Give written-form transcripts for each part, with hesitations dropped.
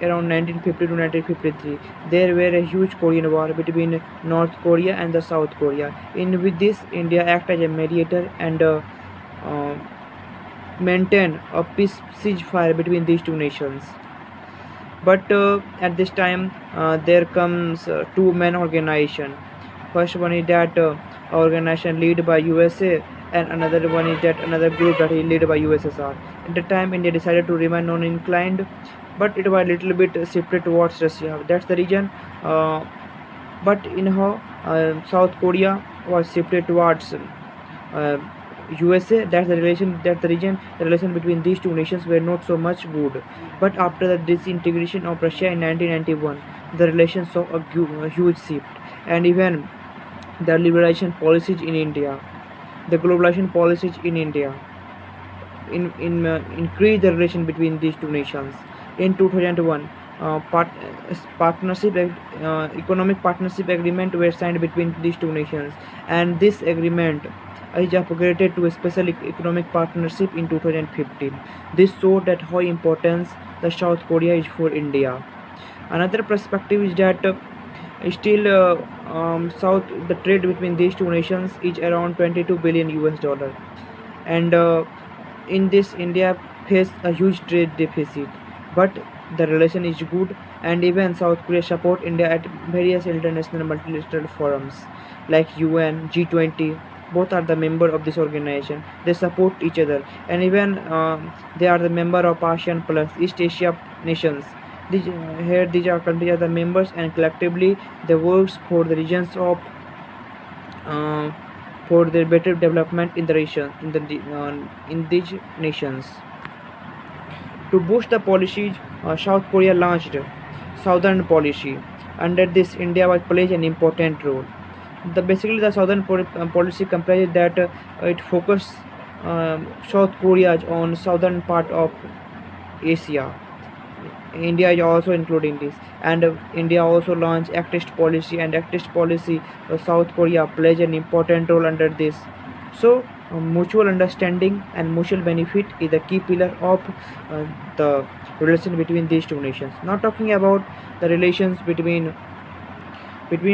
Around 1950 to 1953, there were a huge Korean War between North Korea and the South Korea. In with this, India acted as a mediator and uh, maintain a peace ceasefire between these two nations. But at this time, there comes two main organization. First one is that organization led by USA, and another one is that another group that is led by USSR. At the time, India decided to remain non-inclined, but it was a little bit shifted towards Russia. That's the reason. But in how South Korea was shifted towards USA. That's the relation. That's the reason. The relation between these two nations were not so much good. But after the disintegration of Russia in 1991, the relations saw a huge shift, and even the liberalization policies in India, the globalization policies in India, increase the relation between these two nations. In 2001, economic partnership agreement were signed between these two nations, and this agreement is upgraded to a special economic partnership in 2015. This showed that how important the South Korea is for India. Another perspective is that still south the trade between these two nations is around 22 billion US dollar, and in this India faced a huge trade deficit, but the relation is good, and even South Korea support India at various international multilateral forums like UN, G20. Both are the member of this organization. They support each other, and even they are the member of ASEAN plus East Asia nations. These are countries are the members, and collectively they works for the regions of uh, for their better development in the region in these nations. To boost the policies, South Korea launched Southern Policy. Under this, India was plays an important role. Basically the Southern policy comprises that it focus South Korea on southern part of Asia. India is also including this, and India also launched Act East policy, and Act East policy South Korea plays an important role under this. So mutual understanding and mutual benefit is the key pillar of the relation between these two nations. Now talking about the relations between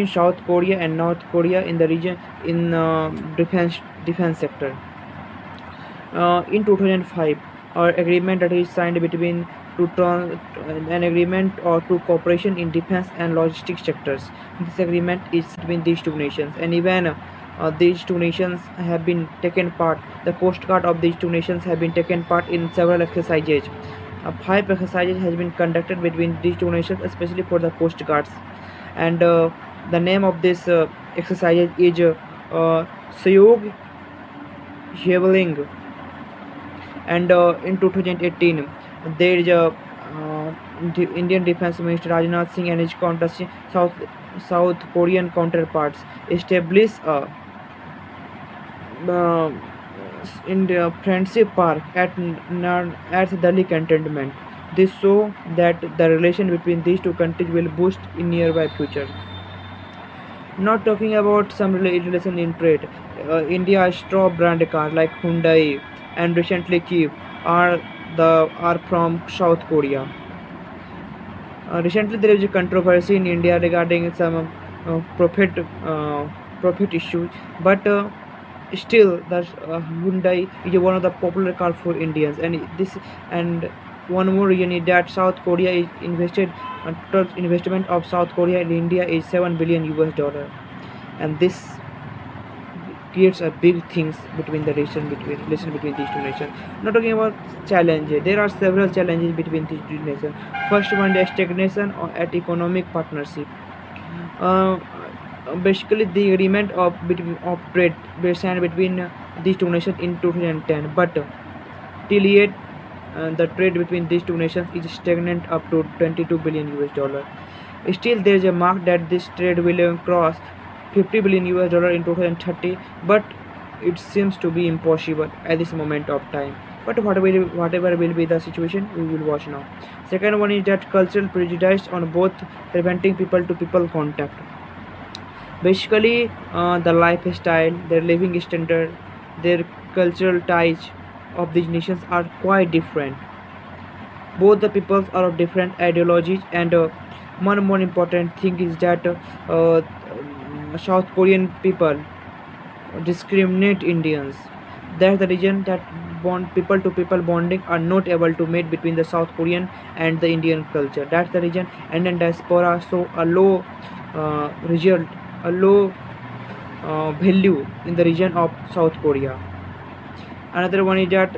South Korea and North Korea in the region in defense sector. In 2005, our agreement that is signed between an agreement or to cooperation in defense and logistics sectors. This agreement is between these two nations, and even these two nations have been taken part. The Coast Guard of these two nations have been taken part in several exercises. 5 exercises has been conducted between these two nations, especially for the Coast Guards, and the name of this exercise is Sayog Javelin. And in 2018, there is a Indian Defense Minister Rajnath Singh and his South Korean counterparts established a in the Friendship Park at Delhi cantonment. This show that the relation between these two countries will boost in nearby future. Not talking about some relation in trade, India's top brand car like Hyundai and recently Kia are from South Korea. Recently, there is a controversy in India regarding some profit profit issues, but still, the Hyundai is one of the popular car for Indians, and one more reason is that South Korea is invested. Total investment of South Korea in India is 7 billion US dollar, and this creates a big things between the relation between these two nations. Not talking about challenges, there are several challenges between these two nations. First one is stagnation at economic partnership. Uh, Basically, the agreement of trade were signed between these two nations in 2010, but till yet the trade between these two nations is stagnant up to 22 billion US dollar. Still, there is a mark that this trade will cross 50 billion US dollar in 2030, but it seems to be impossible at this moment of time. But whatever will be the situation, we will watch now. Second one is that cultural prejudice on both, preventing people to people contact. Basically, the lifestyle, their living standard, their cultural ties of these nations are quite different. Both the peoples are of different ideologies, and one more important thing is that South Korean people discriminate Indians. That's the reason that bond people to people bonding are not able to meet between the South Korean and the Indian culture. That's the reason Indian diaspora show a low result, a low value in the region of South Korea. Another one is that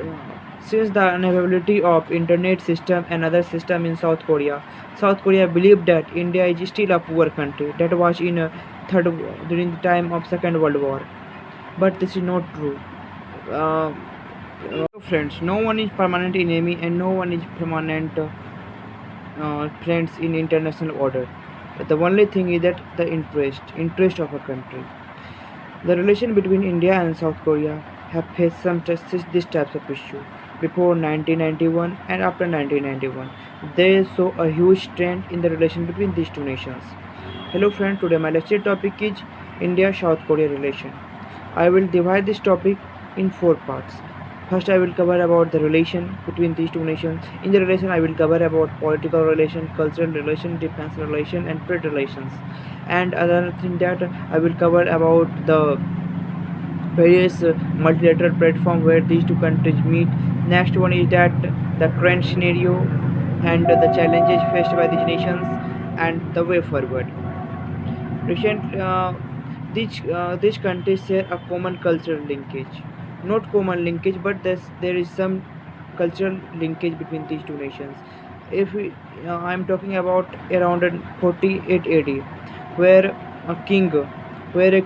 since the unavailability of internet system and other system in South Korea believed that India is still a poor country that was in during the time of Second World War. But this is not true. Uh, Friends, no one is permanent enemy and no one is permanent friends in international order. The only thing is that the interest of a country. The relation between India and South Korea have faced some these types of issue before 1991 and after 1991. There is so a huge trend in the relation between these two nations. Hello friends, today my lecture topic is India-South Korea relation. I will divide this topic in 4 parts. First, I will cover about the relation between these two nations. In the relation, I will cover about political relation, cultural relation, defense relation, and trade relations. And other thing that I will cover about the various multilateral platform where these two countries meet. Next one is that the current scenario and the challenges faced by these nations and the way forward. Recent, these countries share a common cultural linkage. Not common linkage, but there is some cultural linkage between these two nations. If we, I'm talking about around 48 AD, where a king, where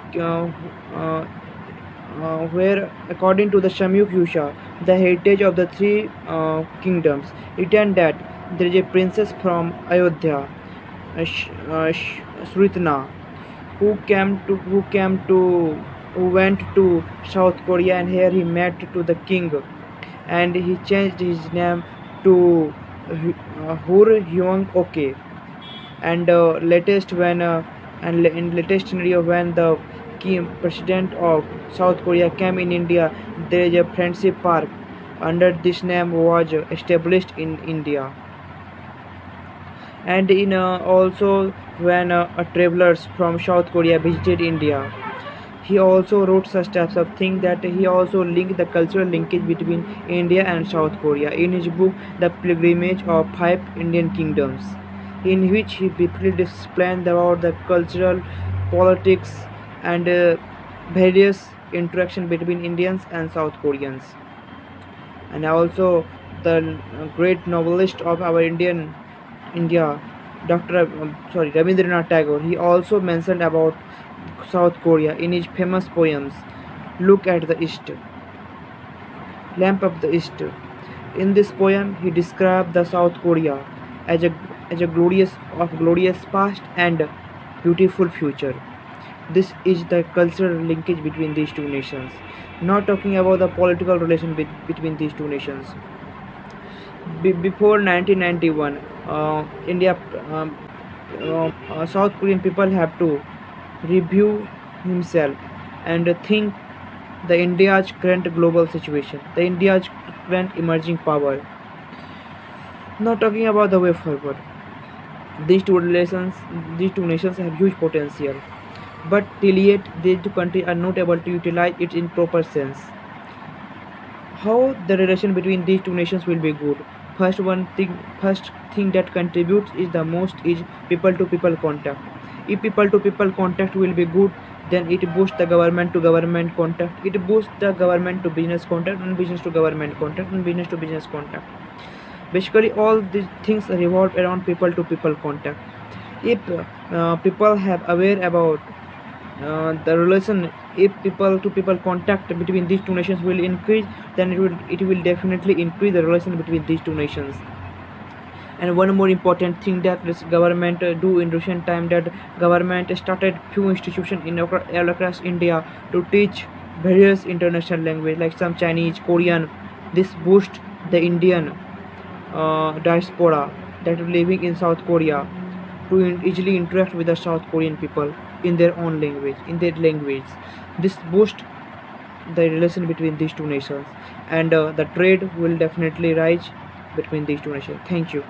where according to the Shamyuk Yusha, the heritage of the three kingdoms, written that there is a princess from Ayodhya, Sritna, who went to South Korea, and here he met to the king, and he changed his name to Hur Hyung Ok. And latest when in latest scenario when the president of South Korea came in India, there is a friendship park under this name was established in India. And in also when travelers from South Korea visited India, he also wrote such types of thing that he also linked the cultural linkage between India and South Korea in his book The Pilgrimage of Five Indian Kingdoms, in which he briefly explained about the cultural, politics, and various interaction between Indians and South Koreans. And also the great novelist of our India, Rabindranath Tagore, he also mentioned about South Korea in his famous poems Look at the East, Lamp of the East. In this poem, he described the South Korea as a glorious past and beautiful future. This is the cultural linkage between these two nations. Not talking about the political relation between these two nations. Before 1991, South Korean people have to review himself and think the India's current global situation, the India's current emerging power. Not talking about the way forward. These two nations have huge potential, but till yet these two countries are not able to utilize it in proper sense. How the relation between these two nations will be good? First thing that contributes is the most is people to people contact. If people to people contact will be good, then it boosts the government to government contact. It boosts the government to business contact, and business to government contact, and business to business contact. Basically, all these things revolve around people to people contact. If people have aware about the relation, if people to people contact between these two nations will increase, then it will definitely increase the relation between these two nations. And one more important thing that this government do in recent time, that government started few institutions in all across India to teach various international language like some Chinese, Korean. This boost the Indian diaspora that are living in South Korea to easily interact with the South Korean people in their own language, This boost the relation between these two nations, and the trade will definitely rise between these two nations. Thank you.